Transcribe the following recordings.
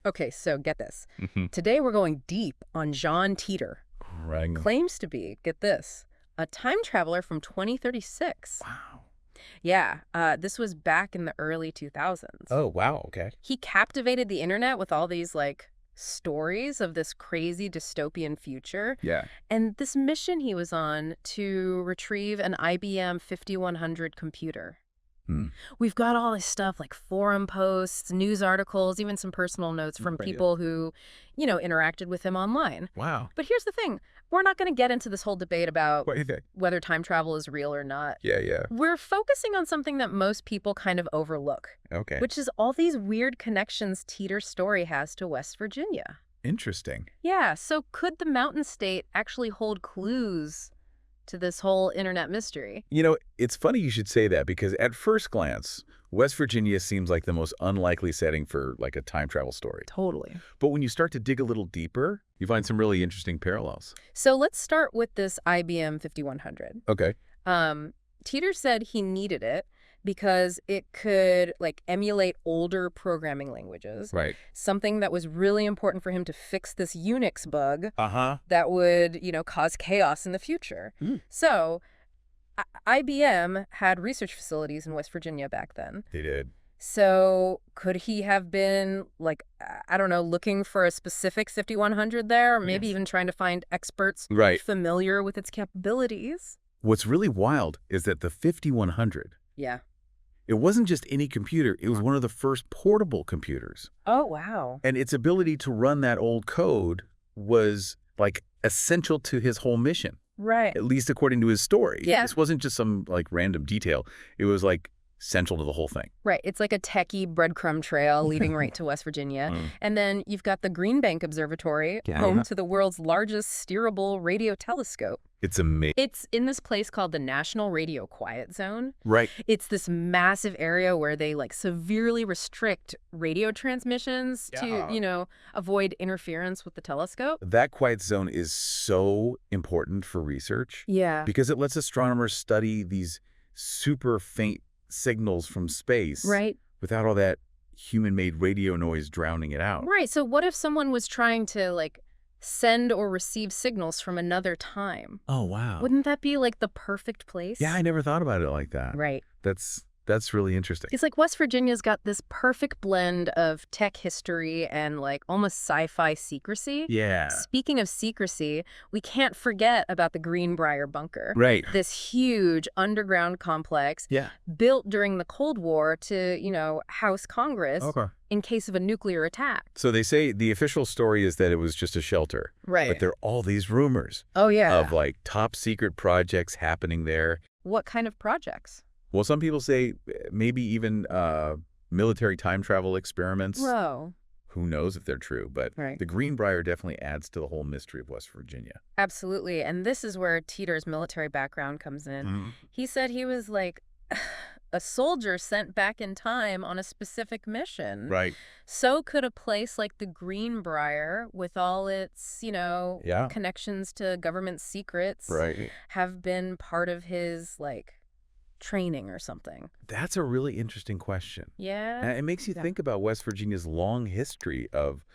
Okay, so get this. Hmm. Today we're going deep on John Titor. Right. Claims to be, get this, a time traveler from 2036. Wow. Yeah, this was back in the early 2000s. Oh, wow. Okay. He captivated the internet with all these, stories of this crazy dystopian future. Yeah. And this mission he was on to retrieve an IBM 5100 computer. Hmm. We've got all this stuff like forum posts, news articles, even some personal notes from Right. people who, interacted with him online. Wow. But here's the thing. We're not going to get into this whole debate about What do you think? whether time travel is real or not. Yeah. We're focusing on something that most people kind of overlook, Okay. which is all these weird connections Teeter's story has to West Virginia. Interesting. Yeah, so could the mountain state actually hold clues to this whole internet mystery? It's funny you should say that because at first glance, West Virginia seems like the most unlikely setting for like a time travel story. Totally. But when you start to dig a little deeper, you find some really interesting parallels. So let's start with this IBM 5100. Okay. Teeter said he needed it because it could emulate older programming languages. Right. Something that was really important for him to fix this Unix bug Uh-huh. that would, cause chaos in the future. Mm. So IBM had research facilities in West Virginia back then. They did. So could he have been, I don't know, looking for a specific 5100 there, or maybe Yes. even trying to find experts Right. familiar with its capabilities? What's really wild is that the 5100, Yeah. it wasn't just any computer. It was one of the first portable computers. Oh, wow. And its ability to run that old code was essential to his whole mission, Right. at least according to his story. Yeah. This wasn't just some random detail. It was central to the whole thing. Right. It's like a techie breadcrumb trail leading right to West Virginia. Mm. And then you've got the Green Bank Observatory, Yeah. home to the world's largest steerable radio telescope. It's amazing. It's in this place called the National Radio Quiet Zone. Right. It's this massive area where they severely restrict radio transmissions Yeah. to, avoid interference with the telescope. That quiet zone is so important for research Yeah. because it lets astronomers study these super faint signals from space Right. without all that human-made radio noise drowning it out. Right. So what if someone was trying to send or receive signals from another time? Oh, wow. Wouldn't that be the perfect place? Yeah, I never thought about it like that. Right. That's really interesting. It's West Virginia's got this perfect blend of tech history and almost sci-fi secrecy. Yeah. Speaking of secrecy, we can't forget about the Greenbrier Bunker. Right. This huge underground complex Yeah. built during the Cold War to, house Congress Okay. in case of a nuclear attack. So they say the official story is that it was just a shelter. Right. But there are all these rumors Oh, yeah. of top secret projects happening there. What kind of projects? Well, some people say maybe even military time travel experiments. Whoa. Who knows if they're true, but Right. the Greenbrier definitely adds to the whole mystery of West Virginia. Absolutely. And this is where Teeter's military background comes in. Mm-hmm. He said he was a soldier sent back in time on a specific mission. Right. So could a place like the Greenbrier, with all its, Yeah. connections to government secrets, Right. have been part of his, training or something? That's a really interesting question. Yeah. And it makes you Yeah. think about West Virginia's long history of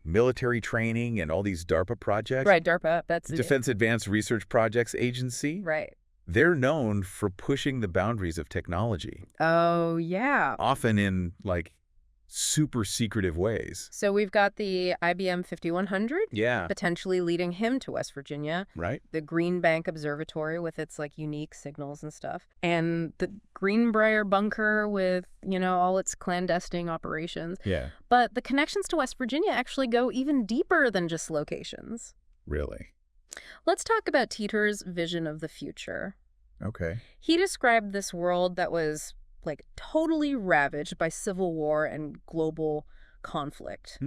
military training and all these DARPA projects. Right, DARPA, that's it. Defense Advanced Research Projects Agency. Right. They're known for pushing the boundaries of technology, Oh, yeah. often in super secretive ways. So we've got the IBM 5100, Yeah. potentially leading him to West Virginia. Right? The Green Bank Observatory with its unique signals and stuff, and the Greenbrier Bunker with all its clandestine operations. Yeah. But the connections to West Virginia actually go even deeper than just locations. Really? Let's talk about Teeter's vision of the future. Okay. He described this world that was totally ravaged by civil war and global conflict.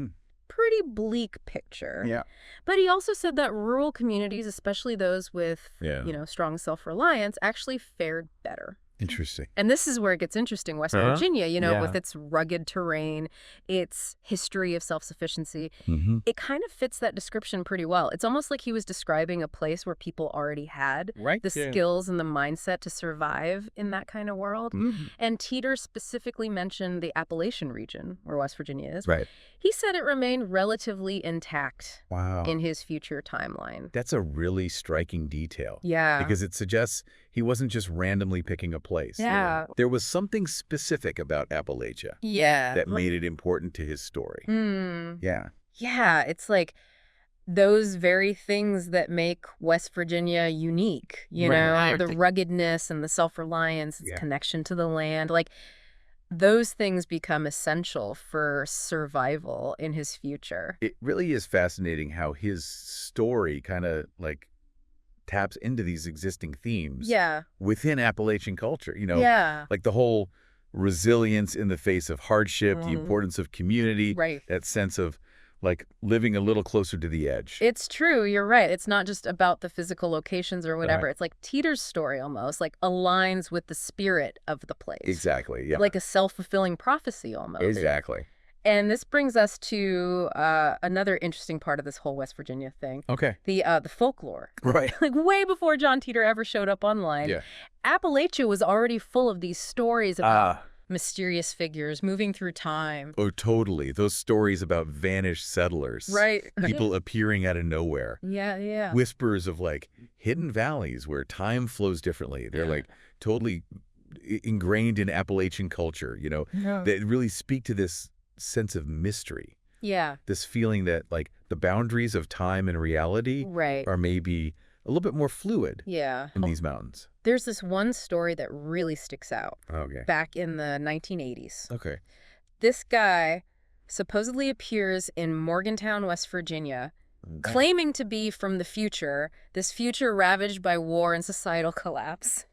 Pretty bleak picture. Yeah. But he also said that rural communities, especially those with, Yeah. strong self-reliance, actually fared better. Interesting. And this is where it gets interesting. West Virginia, Yeah. with its rugged terrain, its history of self-sufficiency, it kind of fits that description pretty well. It's almost like he was describing a place where people already had the skills and the mindset to survive in that kind of world. And Titor specifically mentioned the Appalachian region, where West Virginia is. Right. He said it remained relatively intact Wow. in his future timeline. That's a really striking detail. Yeah. Because it suggests he wasn't just randomly picking a place. Yeah. There was something specific about Appalachia that made it important to his story. Yeah. Yeah, it's like those very things that make West Virginia unique, you know, the ruggedness and the self-reliance, its connection to the land. Like, those things become essential for survival in his future. It really is fascinating how his story kind of like taps into these existing themes within Appalachian culture, you know, like the whole resilience in the face of hardship, the importance of community, that sense of like living a little closer to the edge. It's true. You're right. It's not just about the physical locations or whatever. It's like Titor's story almost like aligns with the spirit of the place. Exactly. Yeah. Like a self-fulfilling prophecy almost. Exactly. And this brings us to another interesting part of this whole West Virginia thing. Okay. The folklore. Right. Like way before John Titor ever showed up online. Appalachia was already full of these stories about mysterious figures moving through time. Oh, totally. Those stories about vanished settlers. Right. People appearing out of nowhere. Yeah. Whispers of like hidden valleys where time flows differently. They're like totally ingrained in Appalachian culture, you know, that really speak to this sense of mystery. Yeah. This feeling that like the boundaries of time and reality are maybe a little bit more fluid in these mountains. There's this one story that really sticks out. Okay. Back in the 1980s. Okay. This guy supposedly appears in Morgantown, West Virginia, claiming to be from the future, this future ravaged by war and societal collapse.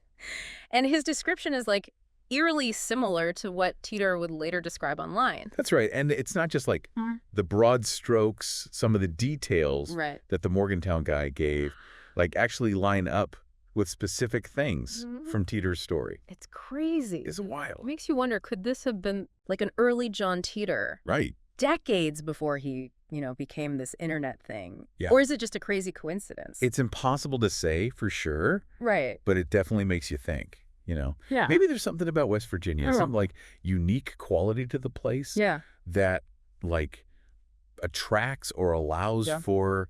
And his description is like eerily similar to what Titor would later describe online. That's right. And it's not just like the broad strokes, some of the details that the Morgantown guy gave, like actually line up with specific things from Titor's story. It's crazy. It's wild. It makes you wonder, could this have been like an early John Titor? Right. Decades before he, became this internet thing. Yeah. Or is it just a crazy coincidence? It's impossible to say for sure. Right. But it definitely makes you think, Yeah. Maybe there's something about West Virginia, some like unique quality to the place that like attracts or allows for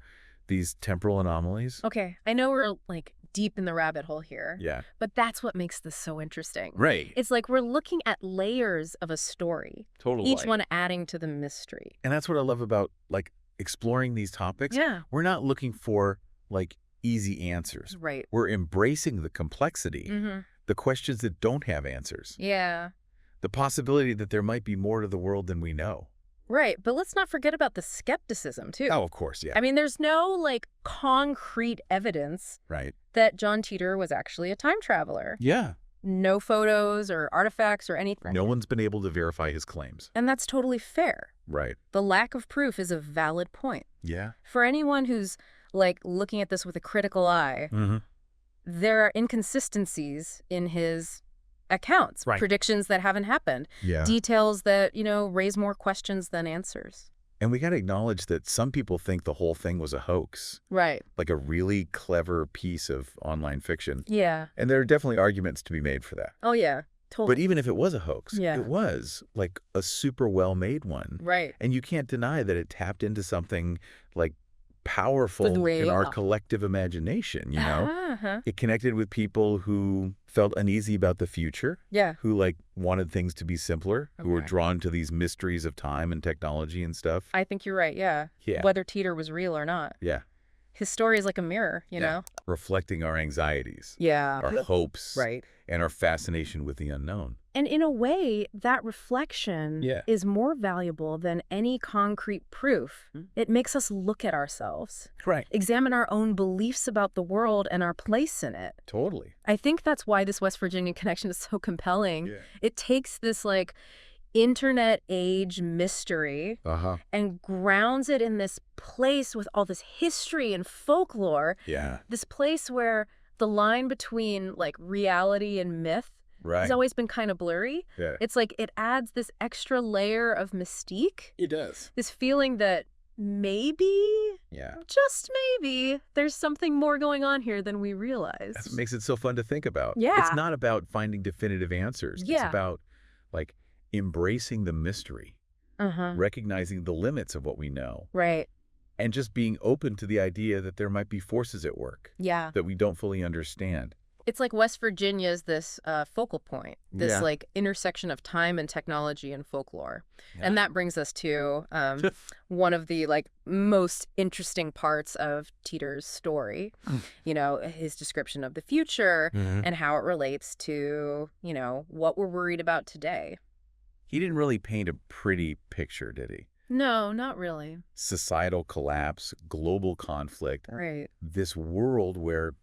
these temporal anomalies. Okay. I know we're like deep in the rabbit hole here. Yeah. But that's what makes this so interesting. Right. It's like we're looking at layers of a story. Totally. Each one adding to the mystery. And that's what I love about like exploring these topics. Yeah. We're not looking for like easy answers. Right. We're embracing the complexity, the questions that don't have answers. Yeah. The possibility that there might be more to the world than we know. Right. But let's not forget about the skepticism, too. Oh, of course, yeah. I mean, there's no, like, concrete evidence that John Titor was actually a time traveler. Yeah. No photos or artifacts or anything. No one's been able to verify his claims. And that's totally fair. Right. The lack of proof is a valid point. Yeah. For anyone who's, like, looking at this with a critical eye, there are inconsistencies in his accounts, predictions that haven't happened, details that, raise more questions than answers. And we got to acknowledge that some people think the whole thing was a hoax. Right. Like a really clever piece of online fiction. Yeah. And there are definitely arguments to be made for that. Oh, yeah. Totally. But even if it was a hoax, it was like a super well-made one. Right. And you can't deny that it tapped into something like powerful in our collective imagination, It connected with people who felt uneasy about the future, who like wanted things to be simpler, who were drawn to these mysteries of time and technology and stuff. I think you're right, yeah. Whether Titor was real or not. Yeah. His story is like a mirror, you know? Reflecting our anxieties, our hopes, and our fascination with the unknown. And in a way, that reflection is more valuable than any concrete proof. It makes us look at ourselves, examine our own beliefs about the world and our place in it. Totally. I think that's why this West Virginia connection is so compelling. Yeah. It takes this like internet age mystery and grounds it in this place with all this history and folklore. Yeah. This place where the line between like reality and myth has always been kind of blurry. Yeah. It's like it adds this extra layer of mystique. It does. This feeling that maybe, just maybe, there's something more going on here than we realize. That's what makes it so fun to think about. Yeah. It's not about finding definitive answers. Yeah. It's about, like, embracing the mystery, recognizing the limits of what we know. Right. And just being open to the idea that there might be forces at work that we don't fully understand. It's like West Virginia's this focal point, this like intersection of time and technology and folklore. Yeah. And that brings us to one of the like most interesting parts of Titor's story, you know, his description of the future and how it relates to, you know, what we're worried about today. He didn't really paint a pretty picture, did he? No, not really. Societal collapse, global conflict. Right. This world where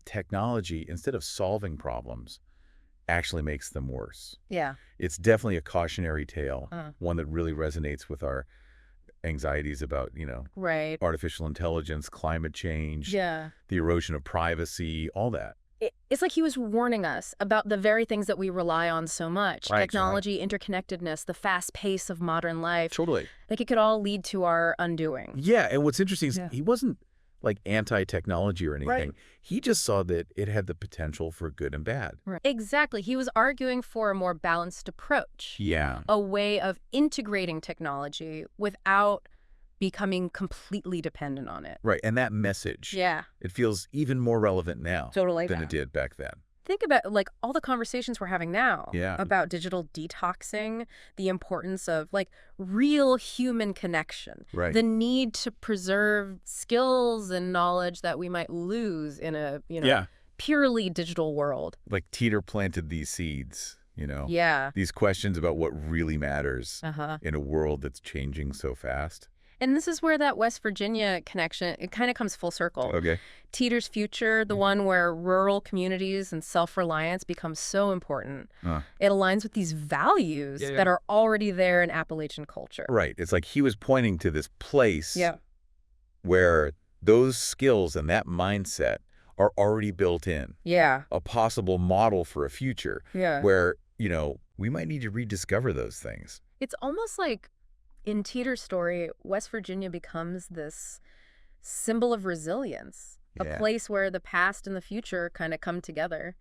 technology, instead of solving problems, actually makes them worse. Yeah. It's definitely a cautionary tale, one that really resonates with our anxieties about, you know, artificial intelligence, climate change, the erosion of privacy, all that. It's like he was warning us about the very things that we rely on so much. Technology, interconnectedness, the fast pace of modern life. Totally. Like it could all lead to our undoing. Yeah, and what's interesting is he wasn't like anti-technology or anything. He just saw that it had the potential for good and bad. Exactly. He was arguing for a more balanced approach. Yeah. A way of integrating technology without becoming completely dependent on it. Right. And that message, it feels even more relevant now than it did back then. Think about like all the conversations we're having now about digital detoxing, the importance of like real human connection, the need to preserve skills and knowledge that we might lose in a, you know, purely digital world. Like Titor planted these seeds, you know, these questions about what really matters in a world that's changing so fast. And this is where that West Virginia connection, it kind of comes full circle. Okay. Titor's future, the one where rural communities and self-reliance become so important. It aligns with these values that are already there in Appalachian culture. Right. It's like he was pointing to this place where those skills and that mindset are already built in. Yeah. A possible model for a future where, you know, we might need to rediscover those things. It's almost like in Titor's story, West Virginia becomes this symbol of resilience, a place where the past and the future kind of come together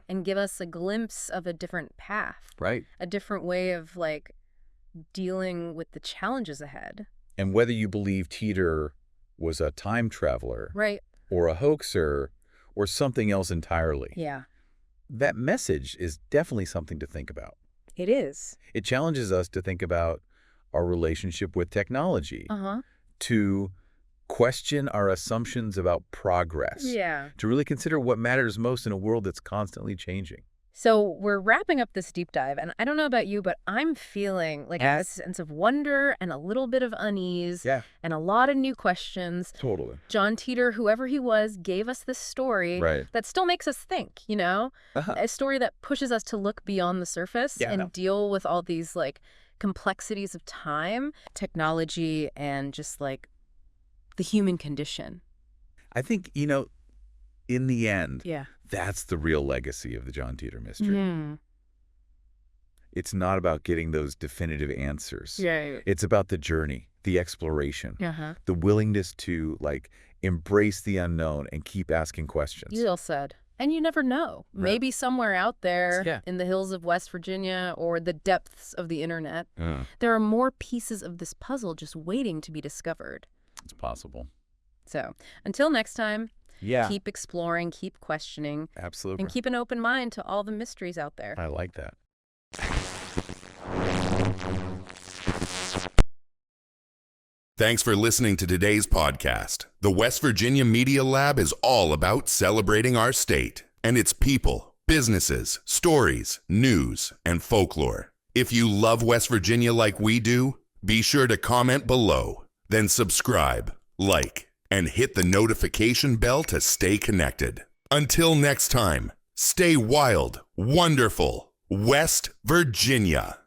and give us a glimpse of a different path, a different way of like dealing with the challenges ahead. And whether you believe Titor was a time traveler or a hoaxer or something else entirely, that message is definitely something to think about. It is. It challenges us to think about our relationship with technology, to question our assumptions about progress, to really consider what matters most in a world that's constantly changing. So we're wrapping up this deep dive, and I don't know about you, but I'm feeling like a sense of wonder and a little bit of unease and a lot of new questions. Totally. John Titor, whoever he was, gave us this story that still makes us think, you know, a story that pushes us to look beyond the surface and deal with all these like complexities of time, technology, and just like the human condition. I think, you know, in the end, that's the real legacy of the John Titor mystery. It's not about getting those definitive answers. It's about the journey, the exploration, the willingness to like embrace the unknown and keep asking questions. Well said. And you never know. Maybe somewhere out there in the hills of West Virginia or the depths of the internet, there are more pieces of this puzzle just waiting to be discovered. It's possible. So until next time, keep exploring, keep questioning. Absolutely. And keep an open mind to all the mysteries out there. I like that. Thanks for listening to today's podcast. The West Virginia Media Lab is all about celebrating our state and its people, businesses, stories, news, and folklore. If you love West Virginia like we do, be sure to comment below, then subscribe, like, and hit the notification bell to stay connected. Until next time, stay wild, wonderful, West Virginia.